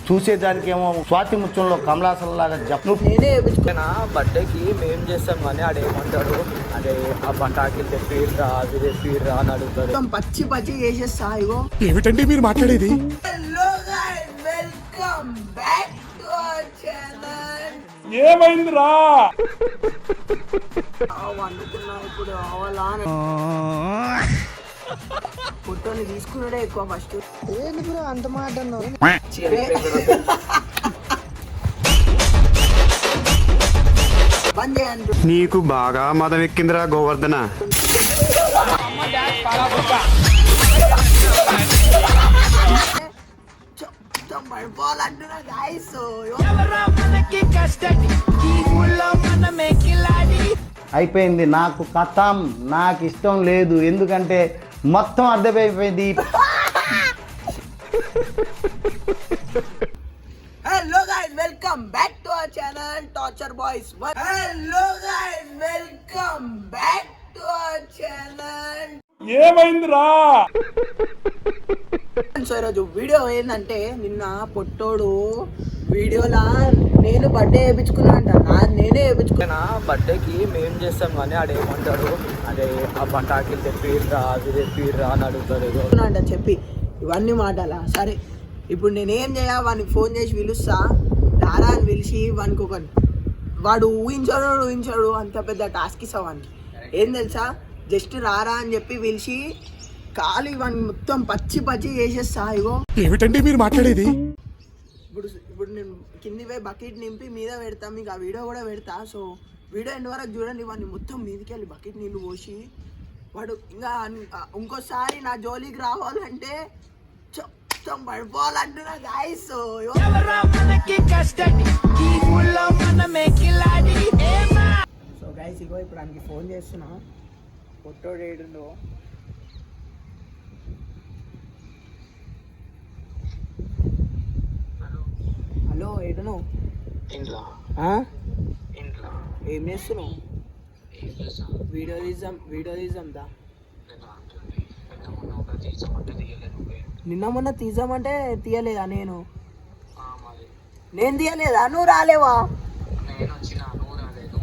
చూసేదానికి ఏమో స్వాతి ముత్యంలో కమలాసనలాగా నేనే వేయించుకున్నా బర్త్డేకి మేము చేస్తాం కానీ ఆడేమంటాడు అదే ఆ పటాకులు తెప్పిర్రా అది తెప్పిర్రా అని అడుగుతాడు. పచ్చి పచ్చి చేసేస్తా. ఇగో ఏమిటండి మీరు మాట్లాడేది? Welcome back to our channel. ఏమైందిరా? వండుకున్నా ఇప్పుడు అవలా ఫోటోని తీసుకున్నాడే ఎక్కువ ఫస్ట్. ఏంటి బ్రో అంత మాట అన్నావు? బంద్ చేయండి. నీకు బాగా మదం ఎక్కిందిరా గోవర్ధన. పడిపోవాలంటున్నా గాయస్. అయిపోయింది. నాకు కథం నాకు ఇష్టం లేదు, ఎందుకంటే మొత్తం అర్థమైపోయింది. Hello guys welcome back to our channel torture boys. Hello guys welcome back to our channel. ఏమైందిరా? సో ఈరోజు వీడియో ఏంటంటే, నిన్న పొట్టోడు వీడియోలా నేను బర్త్డే వేయించుకున్నా అంట. నేనే వేయించుకున్నా బర్త్డేకి మేము చేస్తాం కానీ ఆడేమంటాడు అదే ఆ పటాకులు తెప్పిర్రా అది తెప్పిర్రా అని అడుగుతాడు అంట. చెప్పి ఇవన్నీ మాటలా సరే. ఇప్పుడు నేనేం చేయ, వానికి ఫోన్ చేసి పిలుస్తా, రారా అని పిలిచి వానికి వాడు ఊహించాడు అంత పెద్ద టాస్క్ ఇస్తా వానికి. ఏం తెలుసా, జస్ట్ రారా అని చెప్పి పిలిచి ఖాళీ వాడిని మొత్తం పచ్చి చేసేస్తా. ఇగో ఏమిటండి మీరు మాట్లాడేది? ఇప్పుడు నేను కింది పోయి బకెట్ నింపి మీద పెడతా, మీకు ఆ వీడియో కూడా పెడతా. సో వీడియో ఎండ్ వరకు చూడండి. వాడిని మొత్తం మీదకి వెళ్ళి బకెట్ నీళ్ళు పోసి వాడు ఇంకా ఇంకోసారి నా జోలికి రావాలంటే మొత్తం పడిపోవాలంటున్నా గాయస్. సో గాయస్ ఇగో ఇప్పుడు ఆయనకి ఫోన్ చేస్తున్నా. పొట్టోడు ఏడుండో. హలో ఏడును? ఏం చేస్తున్నావు? వీడియో తీద్దాం దా. నిన్న మొన్న తీద్దామంటే తీయలేదా? నేను తీయలేదా? నువ్వు రాలేవా?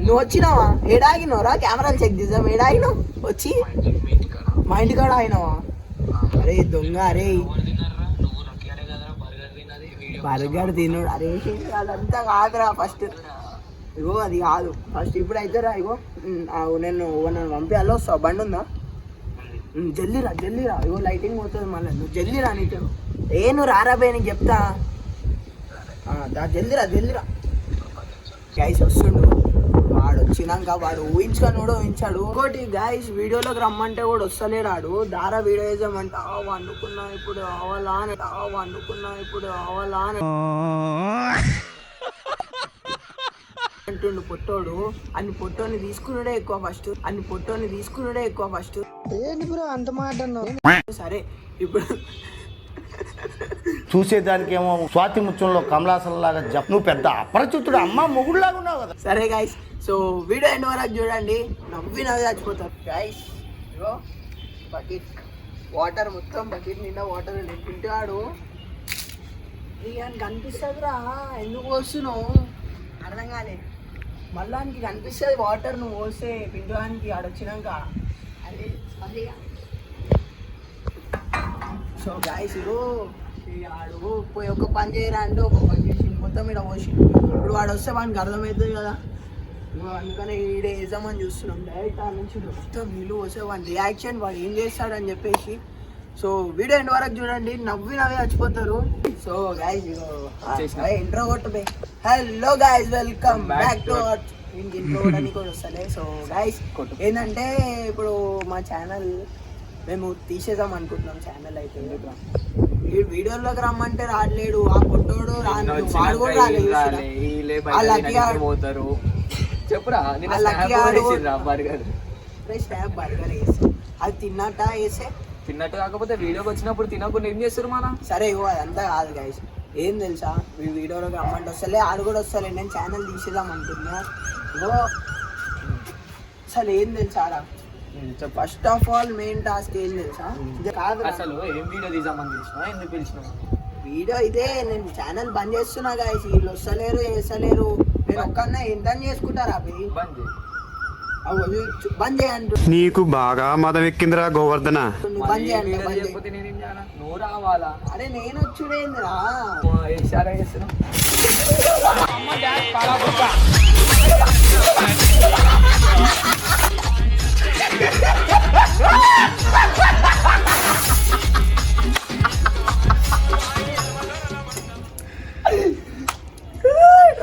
నువ్వు వచ్చినావా? ఏడాగినవరా? కెమెరాలు చెక్ చేద్దాం. ఏడాగినావు? వచ్చి మా ఇంటికాడ ఆగినావా? అరే దొంగ, అరే బర్గర్ తిన్నాడు. అరే అదంతా కాదురా ఫస్ట్. ఇగో అది కాదు ఫస్ట్. ఇప్పుడు అయితే రా. ఇగో నన్ను పంపించాలో బండి ఉందా? జల్దీరా. ఇగో లైటింగ్ పోతుంది మళ్ళీ. నువ్వు జల్దీరా. నీకు నువ్వు రారా బే, నీకు చెప్తా. జల్దీరా. గైస్ వస్తుండు. వాడు వచ్చినాక వాడు ఊహించుకొని కూడా ఊహించాడు. ఇంకోటి గైస్, వీడియోలోకి రమ్మంటే కూడా వస్తలేడాడు. దారా వీడియో వేసామంటే వండుకున్నా ఇప్పుడు అవలా అని అంటుండు పొట్టోడు. అన్ని పొట్టోని తీసుకున్నాడే ఎక్కువ ఫస్ట్. ఏంటి బ్రో అంత మాట అన్నావు? సరే ఇప్పుడు చూసేదానికి ఏమో స్వాతి ముత్యంలో కమలాసనలాగా నువ్వు పెద్ద అపరిచితుడు అమ్మ మొగుడులాగా ఉన్నావు కదా. సరే గైస్, సో వీడియో ఎండ్ వరకు చూడండి. నవ్వి చచ్చిపోతారు గైస్. ఇగో బకెట్ వాటర్, మొత్తం బకెట్ నిండా వాటర్ తింటాడు. ఇక కనిపిస్తుందిరా, ఎందుకు వస్తున్నావు అర్థం కాలే. మళ్ళా నీకు కనిపిస్తుంది వాటర్, నువ్వు పోస్తే పిండడానికి ఆడొచ్చినాక. అదే సో గాయస్ ఇగో ఆడు పోయి ఒక పని చేయరా అంటే ఒక పని చేసి మొత్తం ఇక్కడ పోసి. ఇప్పుడు వాడు వస్తే వాడికి అర్థమవుతుంది కదా, అందుకనే ఈడే వేసామని చూస్తున్నాం. డైరెక్ట్ ఆ నుంచి మొత్తం నీళ్ళు పోసే వాడి రియాక్షన్, వాడు ఏం చేస్తాడని చెప్పేసి. సో వీడియో ఎండ్ వరకు చూడండి. నవ్వి చచ్చిపోతారు. సో గైస్ ఇంట్రో కొట్టబే. Hello guys welcome back to intro కొట్టడానికి కూడా వస్తలే. సో గైస్ ఏంటంటే, ఇప్పుడు మా ఛానల్ మేము తీసేద్దాం అనుకుంటున్నాం. ఛానల్ అయితే ఈ వీడియోలోకి రమ్మంటే రాలేడు. ఆ పొట్టోడు వాడు కూడా రాలేదు. బర్గర్ వేసి అది తిన్నట్టు కాకపోతే వీడియోకి వచ్చినప్పుడు తినకుండా ఏం చేస్తారు మన? సరే ఇగో అదంతా కాదు గైస్. ఏం తెలుసా, మీ వీడియోలోకి రమ్మంటే వస్తలే, ఆడు కూడా వస్తలే. నేను ఛానల్ తీసేద్దాం అనుకుంటున్నా. ఇగో అసలు ఏం తెలుసా రా, first of all main task ఏం తెలుసా? అసలు ఏం వీడియో తీద్దామని పిలిచినా, ఎందుకు పిలిచినావు? వీడియో ఇదే, నేను ఛానల్ బంద్ చేస్తున్నా గాయస్. వీళ్ళు వస్తలేరు వేస్తలేరు, నేను ఒక్కన్నా ఎంత చేసుకుంటారా అవి? బంద్ చేయి. బంద్ చేయంటు, నీకు బాగా మదం ఎక్కిందిరా గోవర్ధన. నువ్వు బంద్ చేయండి. వీడియో చేయకపోతే నేనేం చేయాలా? నువ్వు రావాలా? అరే నేను వచ్చుడేంద్రా? ఇషారా చేస్తున్నావు.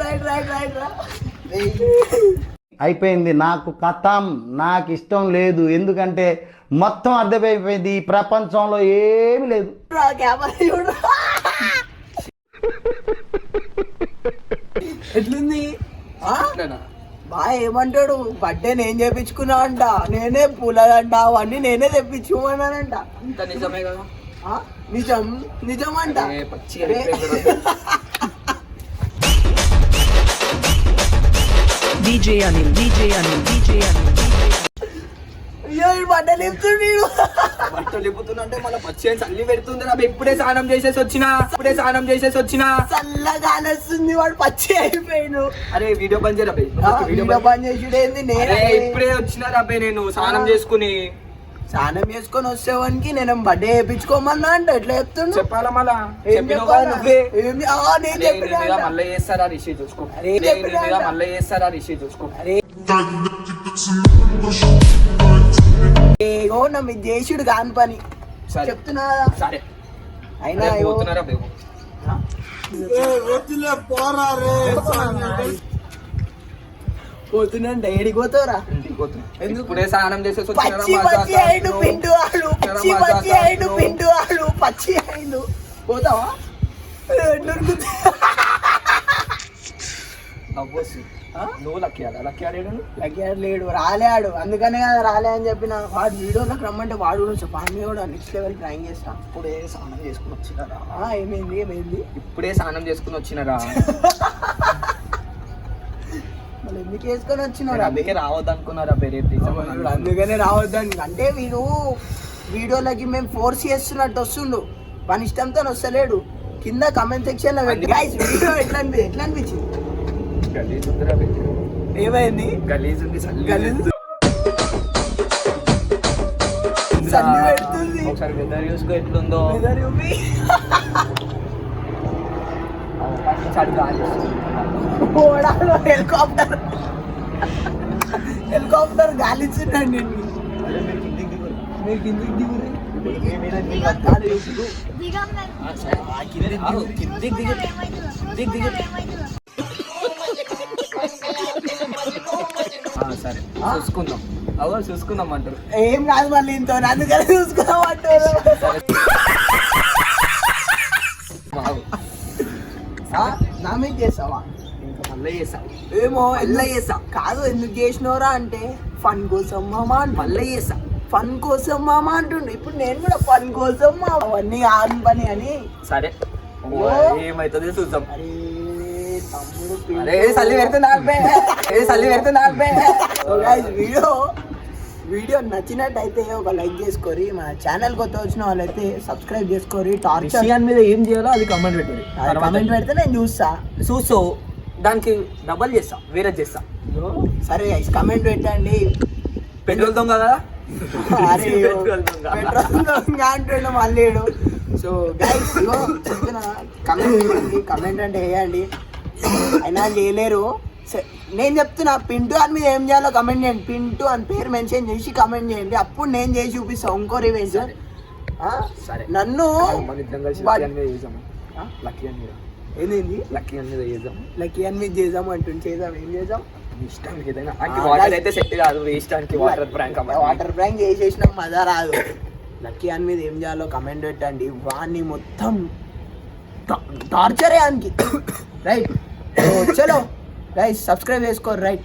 రైట్ రైట్ రైట్ రా. అయిపోయింది, నాకు కథం, నాకు ఇష్టం లేదు. ఎందుకంటే మొత్తం అర్థమైపోయింది, ఈ ప్రపంచంలో ఏమీ లేదు. కెమెరా చూడు ఎట్లుంది? బాగా ఏమంటాడు, బర్త్డే నేను చేపించుకున్నా అంట, నేనే పూలదంట అవన్నీ నేనే తెప్పించుకోమన్నానంట. అంత నిజమే కదా? నిజం నిజం అంట. పచ్చి DJ Anil, DJ Anil, DJ Anil. అయ్యో ఈ బట్టలు ఇస్తుండు. బట్టలు చెప్పుతున్నా అంటే మళ్ళీ పచ్చి చల్లి పెడుతుంది రా. ఇప్పుడే స్నానం చేసేసి వచ్చినా. చల్లగాలి వస్తుంది, వాడు పచ్చి అయిపోయాను. అరే వీడియో బంద్ చేయరా బై. వీడియో బంద్ చేసుడేంది? నేనే ఇప్పుడే వచ్చినా రా బై, నేను స్నానం చేసుకుని. స్నానం చేసుకొని వచ్చేవానికి నేను బర్త్డే చేయించుకోమన్నా అంటే ఎట్లా చెప్తుండు? చెప్పాలా మళ్ళా? ఏం చెప్పాలా? నేను చెప్పినా మళ్ళీ చేస్తారా రిషి చూసుకో. అరే చెప్పినా మళ్ళీ చేస్తారా రిషి చూసుకో. అరే ఏగో నా మీ చేసుడు కాని పని సరే. చెప్తున్నా. సరే అయినా రేపు పోతున్నారా బై? పోతున్నాంట. ఏడికి పోతావురా? ఇంటికి పోతున్నా. ఎందుకు? ఇప్పుడే స్నానం చేసేసి వచ్చినా పచ్చి పచ్చి అయిండు పిండు ఆడు, పచ్చి పచ్చి అయిండు పిండు ఆడు, పచ్చి అయిండు. పోతావా? నువ్వు లక్కీ ఆడాడు. లగ్గాడు లేడు, రాలేడు. అందుకనే కదా రాలే అని చెప్పిన. వాడు వీడియోలోకి రమ్మంటే వాడు కూడా చెప్పాను కూడా నెక్స్ట్ లెవెల్ ట్రైన్ చేస్తా. ఇప్పుడే స్నానం చేసుకుని వచ్చినారా? ఏమైంది? ఇప్పుడే స్నానం చేసుకుని వచ్చినారా? మళ్ళీ ఎందుకు వేసుకొని వచ్చినారు? అందుకే రావద్దు అనుకున్నారా రేపు? అందుకనే రావద్దని. అంటే వీడు వీడియోలకి మేము ఫోర్స్ చేస్తున్నట్టు వస్తుండు, మన ఇష్టంతో వస్తలేడు. కింద కమెంట్ సెక్షన్ లో పెట్టి గైస్ వీడియో ఎట్లా అనిపించింది? గలీజ్ ఉందిరా బై. ఏమైంది? గలీజ్ ఉంది. గలీజ్ సన్ని పెడుతుంది. ఒకసారి వెదర్ చూసుకో ఎట్లుందో. వెదర్ చూపి. ఓడాలో హెలికాప్టర్ గాలిచ్చిందండి. మీరు కిందికి దిగురే. సరే చూసుకుందాం. చూసుకుందాం అంటారు. ఏం కాదు మళ్ళీ ఇంత అందుకని చూసుకుందాం అంటారు. నా మీద చేస్తావా? ఇంకా మళ్ళీ చేసా. ఏమో ఎలా చేస్తా కాదు. ఎందుకు చేసినవరా అంటే ఫన్ కోసం మామా. మళ్ళీ చేసా. ఫన్ కోసం మామా అంటుండు. ఇప్పుడు నేను కూడా ఫన్ కోసం మా అవన్నీ ఆన్ పని అని. సరే ఏమైతుంది చూద్దాం. అరే తమ్ముడు అరే చల్లి పెడుతుంది ఆపే. వీడియో నచ్చినట్టయితే ఒక లైక్ చేసుకోరి. మన ఛానల్ కొత్త వచ్చిన వాళ్ళైతే సబ్స్క్రైబ్ చేసుకోరి. టార్చర్ మీద ఏం చేయాలో అది కమెంట్ పెట్టండి. కమెంట్ పెడితే నేను చూస్తూ దానికి డబల్ చేస్తా, వేరే చేస్తా. సరే గైస్ కమెంట్ పెట్టండి. పెట్రోల్ దొంగ కదా? అరే పెట్రోల్ దొంగ అంటుండు మళ్ళీ. సో గైస్ చెప్తున్నా, కమెంట్ అంటే వేయండి. అయినా చేయలేరు. నేను చెప్తున్నా, పింటూ అని మీద ఏం చేయాలో కమెంట్ చేయండి. పింటూ అని పేరు మెన్షన్ చేసి కమెంట్ చేయండి. అప్పుడు నేను చేసి చూపిస్తాను ఇంకో రివెంజ్. నన్ను ఏంది లక్కీ అని మీద చేద్దాం. లక్కీ అని మీద చేద్దాం అంటుంది. చేద్దాం. ఏం చేద్దాం? ఇష్టానికి ఏదైనా. వాటర్ అయితే సెట్ కాదు, ఇష్టానికి వాటర్ ప్రాంక్ చేసేసినాం మజా రాదు. లక్కీ అని మీద ఏం చేయాలో కమెంట్ పెట్టండి. వాడిని మొత్తం టార్చరే అనికి. రైట్ చలో గైస్ సబ్స్క్రైబ్ చేసుకోరు. రైట్.